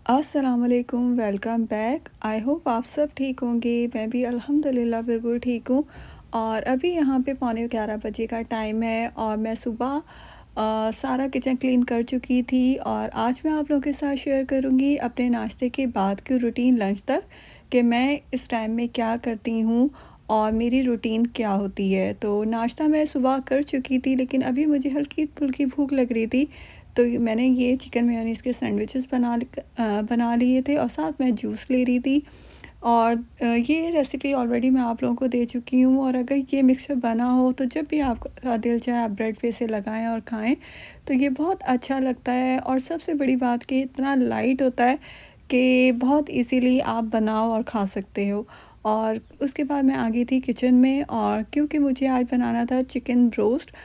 अस्सलाम वालेकुम, welcome back. I hope आप सब ठीक होंगे। मैं भी अल्हम्दुलिल्लाह बिल्कुल ठीक हूँ। और अभी यहाँ पे पौने 11 बजे का टाइम है और मैं सुबह सारा किचन क्लीन कर चुकी थी। और आज मैं आप लोगों के साथ शेयर करूँगी अपने नाश्ते के बाद की रूटीन लंच तक, कि मैं इस टाइम में क्या करती हूँ और मेरी रूटीन क्या होती है। तो नाश्ता मैं सुबह कर चुकी थी, लेकिन अभी मुझे हल्की फुल्की भूख लग रही थी, तो मैंने ये चिकन मेयोनीज़ के सैंडविचेस बना लिए थे और साथ में जूस ले रही थी। और ये रेसिपी ऑलरेडी मैं आप लोगों को दे चुकी हूँ। और अगर ये मिक्सचर बना हो तो जब भी आपका दिल चाहे आप ब्रेड पे इसे लगाएं और खाएं, तो ये बहुत अच्छा लगता है। और सबसे बड़ी बात कि इतना लाइट होता है कि बहुत इजीली आप बनाओ और खा सकते हो। और उसके बाद मैं आ गई थी किचन में, और क्योंकि मुझे आज बनाना था चिकन रोस्ट,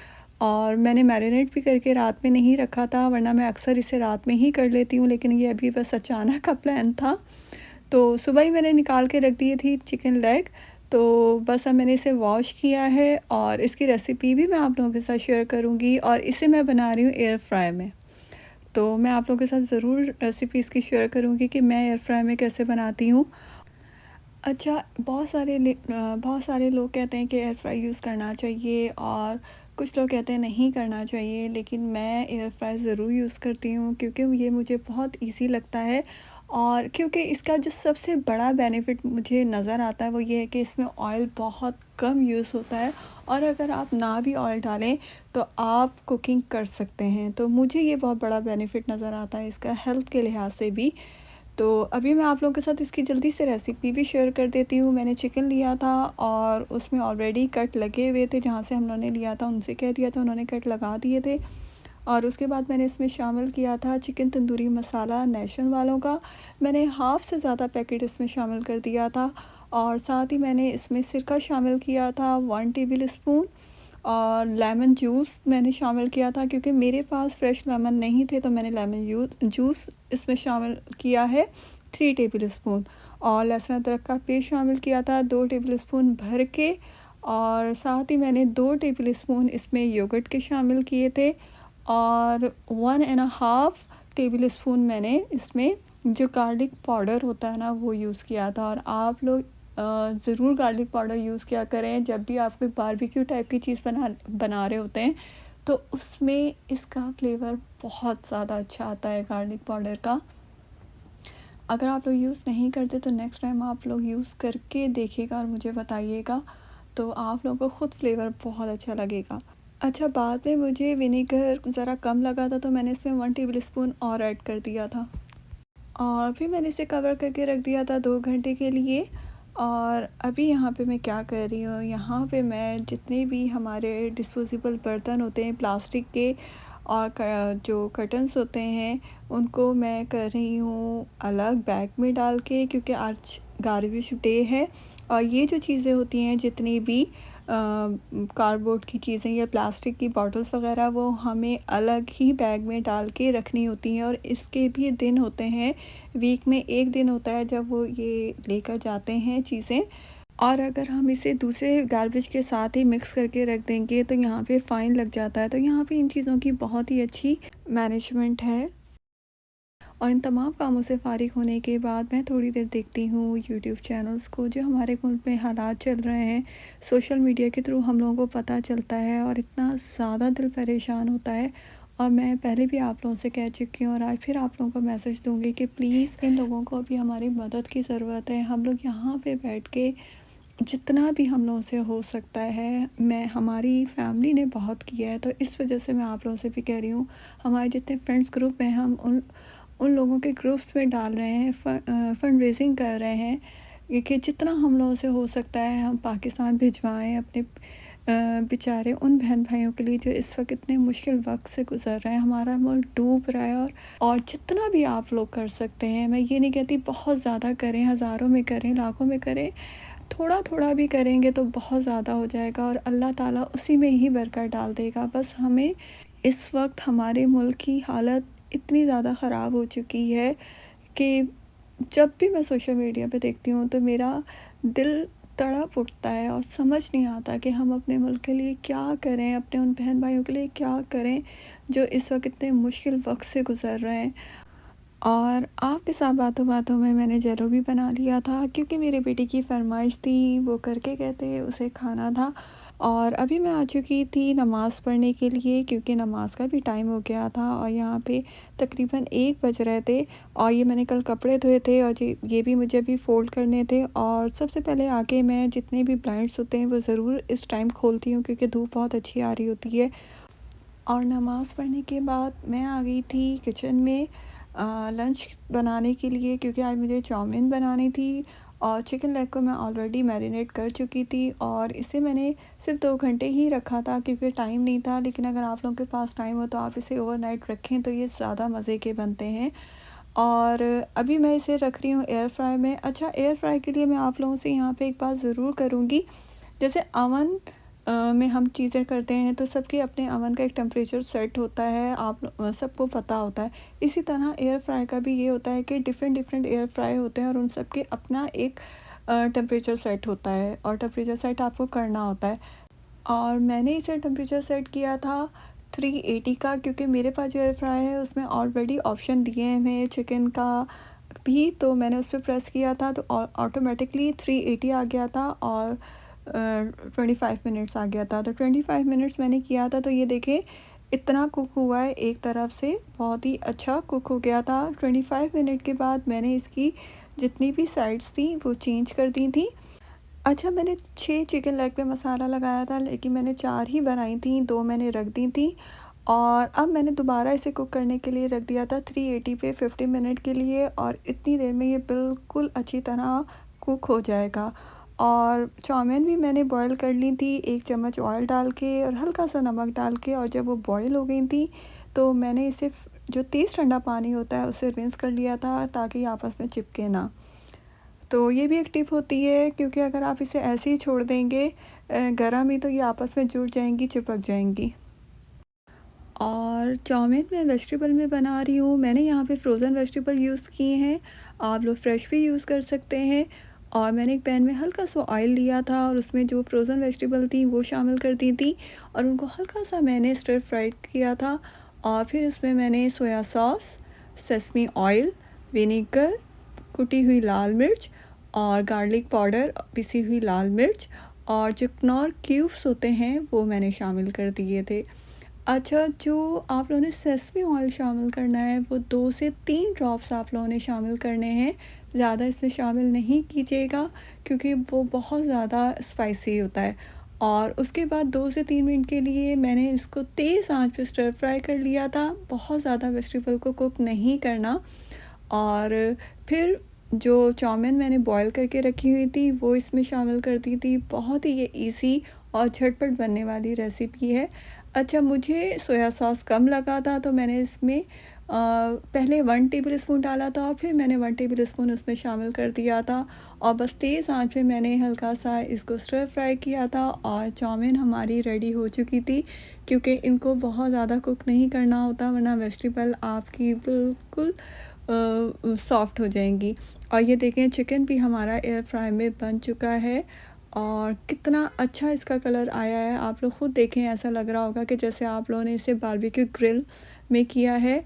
और मैंने मैरिनेट भी करके रात में नहीं रखा था, वरना मैं अक्सर इसे रात में ही कर लेती हूँ, लेकिन ये अभी बस अचानक का प्लान था। तो सुबह ही मैंने निकाल के रख दी थी चिकन लेग। तो बस अब मैंने इसे वॉश किया है और इसकी रेसिपी भी मैं आप लोगों के साथ शेयर करूँगी, और इसे मैं बना रही हूँ एयर फ्राई में। तो मैं आप लोगों के साथ ज़रूर रेसिपी इसकी शेयर करूँगी कि मैं एयर फ्राई में कैसे बनाती हूँ। अच्छा, बहुत सारे लोग कहते हैं कि एयर फ्राई यूज़ करना चाहिए, और कुछ लोग कहते हैं नहीं करना चाहिए, लेकिन मैं एयर फ्राई ज़रूर यूज़ करती हूँ क्योंकि ये मुझे बहुत इजी लगता है। और क्योंकि इसका जो सबसे बड़ा बेनिफिट मुझे नज़र आता है वो ये है कि इसमें ऑयल बहुत कम यूज़ होता है, और अगर आप ना भी ऑयल डालें तो आप कुकिंग कर सकते हैं। तो मुझे ये बहुत बड़ा बेनिफिट नज़र आता है इसका, हेल्थ के लिहाज से भी। तो अभी मैं आप लोगों के साथ इसकी जल्दी से रेसिपी भी शेयर कर देती हूँ। मैंने चिकन लिया था और उसमें ऑलरेडी कट लगे हुए थे, जहाँ से हम लोगों ने लिया था उनसे कह दिया था, उन्होंने कट लगा दिए थे। और उसके बाद मैंने इसमें शामिल किया था चिकन तंदूरी मसाला नेशन वालों का। मैंने हाफ़ से ज़्यादा पैकेट इसमें शामिल कर दिया था। और साथ ही मैंने इसमें सिरका शामिल किया था 1 टेबल स्पून, और लेमन जूस मैंने शामिल किया था क्योंकि मेरे पास फ्रेश लेमन नहीं थे, तो मैंने लेमन जूस इसमें शामिल किया है 3 टेबल स्पून। और लहसुन अदरक का पेस्ट शामिल किया था 2 टेबल स्पून भर के। और साथ ही मैंने 2 टेबल स्पून इसमें योगर्ट के शामिल किए थे, और 1.5 टेबल स्पून मैंने इसमें जो गार्लिक पाउडर होता है ना वो यूज़ किया था। और आप लोग ज़रूर गार्लिक पाउडर यूज़ किया करें जब भी आप कोई बारबेक्यू टाइप की चीज़ बना रहे होते हैं, तो उसमें इसका फ्लेवर बहुत ज़्यादा अच्छा आता है गार्लिक पाउडर का। अगर आप लोग यूज़ नहीं करते तो नेक्स्ट टाइम आप लोग यूज़ करके देखिएगा और मुझे बताइएगा, तो आप लोगों को ख़ुद फ्लेवर बहुत अच्छा लगेगा। अच्छा, बाद में मुझे विनेगर ज़रा कम लगा था, तो मैंने इसमें 1 टेबल स्पून और ऐड कर दिया था, और फिर मैंने इसे कवर करके रख दिया था 2 घंटे के लिए। और अभी यहाँ पे मैं क्या कर रही हूँ, यहाँ पे मैं जितने भी हमारे डिस्पोजेबल बर्तन होते हैं प्लास्टिक के, और जो कर्टन्स होते हैं, उनको मैं कर रही हूँ अलग बैग में डाल के, क्योंकि आज गार्बेज डे है। और ये जो चीज़ें होती हैं जितनी भी कार्डबोर्ड की चीज़ें या प्लास्टिक की बॉटल्स वगैरह, वो हमें अलग ही बैग में डाल के रखनी होती हैं। और इसके भी दिन होते हैं, वीक में एक दिन होता है जब वो ये लेकर जाते हैं चीज़ें। और अगर हम इसे दूसरे गार्बेज के साथ ही मिक्स करके रख देंगे तो यहाँ पे फ़ाइन लग जाता है। तो यहाँ पे इन चीज़ों की बहुत ही अच्छी मैनेजमेंट है। और इन तमाम कामों से फ़ारिग होने के बाद मैं थोड़ी देर देखती हूँ यूट्यूब चैनल्स को, जो हमारे मुल्क में हालात चल रहे हैं सोशल मीडिया के थ्रू हम लोगों को पता चलता है, और इतना ज़्यादा दिल परेशान होता है। और मैं पहले भी आप लोगों से कह चुकी हूँ और आज फिर आप लोगों को मैसेज दूँगी कि प्लीज़ इन लोगों को अभी हमारी मदद की ज़रूरत है। हम लोग यहाँ पे बैठ के जितना भी हम लोगों से हो सकता है, मैं हमारी फैमिली ने बहुत किया है, तो इस वजह से मैं आप लोगों से भी कह रही हूँ, हमारे जितने फ्रेंड्स ग्रुप हैं हम उन उन लोगों के ग्रुप्स में डाल रहे हैं, फंड रेजिंग कर रहे हैं, ये कि जितना हम लोगों से हो सकता है हम पाकिस्तान भिजवाएं अपने बेचारे उन बहन भाइयों के लिए जो इस वक्त इतने मुश्किल वक्त से गुज़र रहे हैं। हमारा मुल्क डूब रहा है। और जितना भी आप लोग कर सकते हैं, मैं ये नहीं कहती बहुत ज़्यादा करें, हज़ारों में करें, लाखों में करें, थोड़ा थोड़ा भी करेंगे तो बहुत ज़्यादा हो जाएगा, और अल्लाह ताला उसी में ही बरकत डाल देगा। बस हमें इस वक्त हमारे मुल्क की हालत इतनी ज़्यादा ख़राब हो चुकी है कि जब भी मैं सोशल मीडिया पे देखती हूँ तो मेरा दिल तड़प उठता है, और समझ नहीं आता कि हम अपने मुल्क के लिए क्या करें, अपने उन बहन भाइयों के लिए क्या करें जो इस वक्त इतने मुश्किल वक्त से गुज़र रहे हैं। और आपके साथ बातों-बातों में मैंने जलो भी बना लिया था क्योंकि मेरे बेटे की फ़रमाइश थी, वो करके कहते उसे खाना था। और अभी मैं आ चुकी थी नमाज़ पढ़ने के लिए क्योंकि नमाज़ का भी टाइम हो गया था और यहाँ पे तकरीबन 1 बज रहे थे। और ये मैंने कल कपड़े धोए थे और जी ये भी मुझे अभी फ़ोल्ड करने थे। और सबसे पहले आके मैं जितने भी ब्लाइंड्स होते हैं वो ज़रूर इस टाइम खोलती हूँ क्योंकि धूप बहुत अच्छी आ रही होती है। और नमाज़ पढ़ने के बाद मैं आ गई थी किचन में लंच बनाने के लिए क्योंकि आज मुझे चाउमीन बनानी थी। और चिकन लेग को मैं ऑलरेडी मैरिनेट कर चुकी थी और इसे मैंने सिर्फ 2 घंटे ही रखा था क्योंकि टाइम नहीं था। लेकिन अगर आप लोगों के पास टाइम हो तो आप इसे ओवरनाइट रखें तो ये ज़्यादा मज़े के बनते हैं। और अभी मैं इसे रख रही हूँ एयर फ्राई में। अच्छा, एयर फ्राई के लिए मैं आप लोगों से यहाँ पे एक बात ज़रूर करूँगी। जैसे अवन में हम चीज़ें करते हैं तो सबके अपने अवन का एक टेम्परेचर सेट होता है, आप सबको पता होता है। इसी तरह एयर फ्राई का भी ये होता है कि डिफरेंट डिफरेंट एयर फ्राई होते हैं और उन सब के अपना एक टेम्परेचर सेट होता है और टेम्परेचर सेट आपको करना होता है। और मैंने इसे टेम्परेचर सेट किया था 380 का क्योंकि मेरे पास जो एयर फ्राई है उसमें ऑलरेडी ऑप्शन दिए हुए हैं चिकन का भी, तो मैंने उस पर प्रेस किया था तो ऑटोमेटिकली 380 आ गया था और 25 मिनट्स आ गया था। तो 25 मिनट्स मैंने किया था तो ये देखें इतना कुक हुआ है, एक तरफ से बहुत ही अच्छा कुक हो गया था। 25 मिनट के बाद मैंने इसकी जितनी भी साइड्स थी वो चेंज कर दी थी। अच्छा, मैंने 6 चिकन लेग पे मसाला लगाया था लेकिन मैंने 4 ही बनाई थी, 2 मैंने रख दी थी। और अब मैंने दोबारा इसे कुक करने के लिए रख दिया था 380 पे 50 मिनट के लिए और इतनी देर में ये बिल्कुल अच्छी तरह कुक हो जाएगा। और चाउमीन भी मैंने बॉईल कर ली थी 1 चम्मच ऑयल डाल के और हल्का सा नमक डाल के, और जब वो बॉईल हो गई थी तो मैंने इसे जो तेज़ ठंडा पानी होता है उससे रिंस कर लिया था ताकि आपस में चिपके ना। तो ये भी एक टिप होती है क्योंकि अगर आप इसे ऐसे ही छोड़ देंगे गरम ही तो ये आपस में जुड़ जाएंगी, चिपक जाएंगी। और चाउमीन मैं वेजिटेबल में बना रही हूँ। मैंने यहाँ पे फ्रोज़न वेजिटेबल यूज़ किए हैं, आप लोग फ्रेश भी यूज़ कर सकते हैं। और मैंने एक पैन में हल्का सा ऑयल लिया था और उसमें जो फ्रोज़न वेजिटेबल थी वो शामिल कर दी थी और उनको हल्का सा मैंने स्टर फ्राई किया था। और फिर इसमें मैंने soya sauce, sesame oil, vinegar, कुटी हुई लाल मिर्च और गार्लिक पाउडर, पिसी हुई लाल मिर्च और जो कनौर क्यूब्स होते हैं वो मैंने शामिल कर दिए थे। अच्छा, जो आप लोगों ने सेसमी ऑयल शामिल करना है वो 2 से 3 ड्रॉप्स आप लोगों ने शामिल करने हैं, ज़्यादा इसमें शामिल नहीं कीजिएगा क्योंकि वो बहुत ज़्यादा स्पाइसी होता है। और उसके बाद 2 से 3 मिनट के लिए मैंने इसको तेज़ आंच पे स्टर फ्राई कर लिया था, बहुत ज़्यादा वेजिटेबल को कुक नहीं करना। और फिर जो चाउमीन मैंने बॉईल करके रखी हुई थी वो इसमें शामिल कर दी थी। बहुत ही ये इजी और झटपट बनने वाली रेसिपी है। अच्छा, मुझे सोया सॉस कम लगा था तो मैंने इसमें पहले 1 टेबल स्पून डाला था और फिर मैंने 1 टेबल स्पून उसमें शामिल कर दिया था और बस तेज़ आंच पे मैंने हल्का सा इसको स्टर फ्राई किया था और चाउमीन हमारी रेडी हो चुकी थी क्योंकि इनको बहुत ज़्यादा कुक नहीं करना होता वरना वेजिटेबल आपकी बिल्कुल सॉफ्ट हो जाएंगी। और ये देखें चिकन भी हमारा एयर फ्राई में बन चुका है और कितना अच्छा इसका कलर आया है। आप लोग ख़ुद देखें, ऐसा लग रहा होगा कि जैसे आप लोगों ने इसे बारबेक्यू ग्रिल में किया है।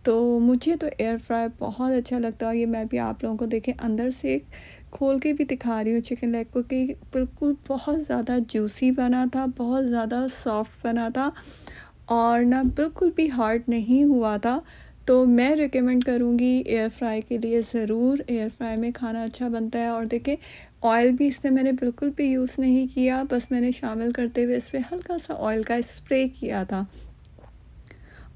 तो मुझे तो एयर फ्राई बहुत अच्छा लगता है। ये मैं भी आप लोगों को देखें अंदर से खोल के भी दिखा रही हूँ चिकन लेग को कि बिल्कुल बहुत ज़्यादा जूसी बना था, बहुत ज़्यादा सॉफ्ट बना था और ना बिल्कुल भी हार्ड नहीं हुआ था। तो मैं रिकमेंड करूँगी एयर फ्राई के लिए, ज़रूर एयर फ्राई में खाना अच्छा बनता है। और देखें ऑयल भी इसमें मैंने बिल्कुल भी यूज़ नहीं किया, बस मैंने शामिल करते हुए इस पर हल्का सा ऑयल का स्प्रे किया था।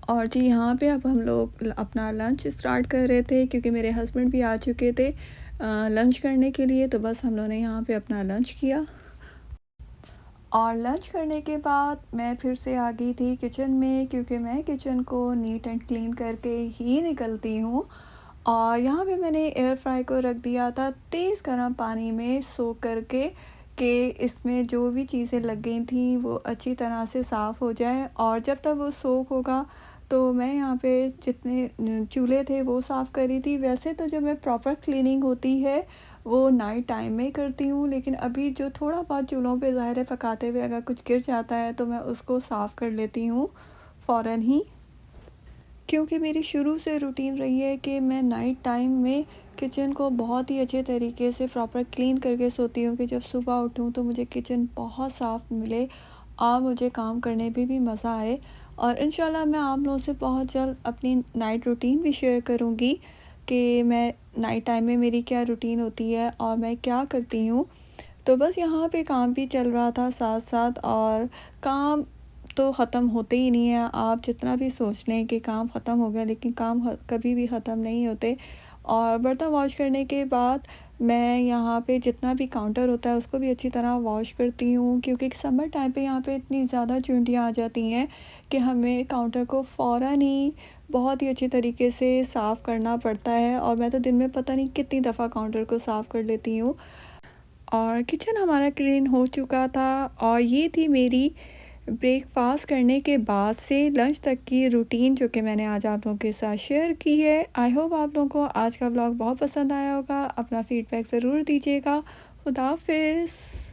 और जी यहाँ पे अब हम लोग अपना लंच स्टार्ट कर रहे थे क्योंकि मेरे हस्बैंड भी आ चुके थे लंच करने के लिए, तो बस हम लोगों ने यहाँ पे अपना लंच किया। और लंच करने के बाद मैं फिर से आ गई थी किचन में क्योंकि मैं किचन को नीट एंड क्लीन करके ही निकलती हूँ। और यहाँ पे मैंने एयर फ्राई को रख दिया था तेज़ गर्म पानी में सोख करके कि इसमें जो भी चीज़ें लग गई थी वो अच्छी तरह से साफ़ हो जाए। और जब तक वो सोख होगा तो मैं यहाँ पे जितने चूल्हे थे वो साफ़ करी थी। वैसे तो जब मैं प्रॉपर क्लीनिंग होती है वो नाइट टाइम में करती हूँ, लेकिन अभी जो थोड़ा बहुत चूल्हों पे ज़ाहिर है पकाते हुए अगर कुछ गिर जाता है तो मैं उसको साफ़ कर लेती हूँ फ़ौरन ही। क्योंकि मेरी शुरू से रूटीन रही है कि मैं नाइट टाइम में किचन को बहुत ही अच्छे तरीके से प्रॉपर क्लीन करके सोती हूँ कि जब सुबह उठूँ तो मुझे किचन बहुत साफ़ मिले और मुझे काम करने में भी मज़ा आए। और इंशाल्लाह मैं आप लोगों से बहुत जल्द अपनी नाइट रूटीन भी शेयर करूँगी कि मैं नाइट टाइम में मेरी क्या रूटीन होती है और मैं क्या करती हूँ। तो बस यहाँ पे काम भी चल रहा था साथ-साथ, और काम तो ख़त्म होते ही नहीं है। आप जितना भी सोच लें कि काम ख़त्म हो गया, लेकिन काम कभी भी ख़त्म नहीं होते। और बर्तन वॉश करने के बाद मैं यहाँ पे जितना भी काउंटर होता है उसको भी अच्छी तरह वॉश करती हूँ, क्योंकि समर टाइम पे यहाँ पे इतनी ज़्यादा चींटियाँ आ जाती हैं कि हमें काउंटर को फ़ौरन ही बहुत ही अच्छे तरीके से साफ़ करना पड़ता है। और मैं तो दिन में पता नहीं कितनी दफ़ा काउंटर को साफ़ कर लेती हूँ। और किचन हमारा क्लीन हो चुका था, और ये थी मेरी ब्रेकफ़ास्ट करने के बाद से लंच तक की रूटीन, जो कि मैंने आज आप लोगों के साथ शेयर की है। आई होप आप लोगों को आज का व्लॉग बहुत पसंद आया होगा। अपना फ़ीडबैक ज़रूर दीजिएगा। खुदा हाफ़िज़।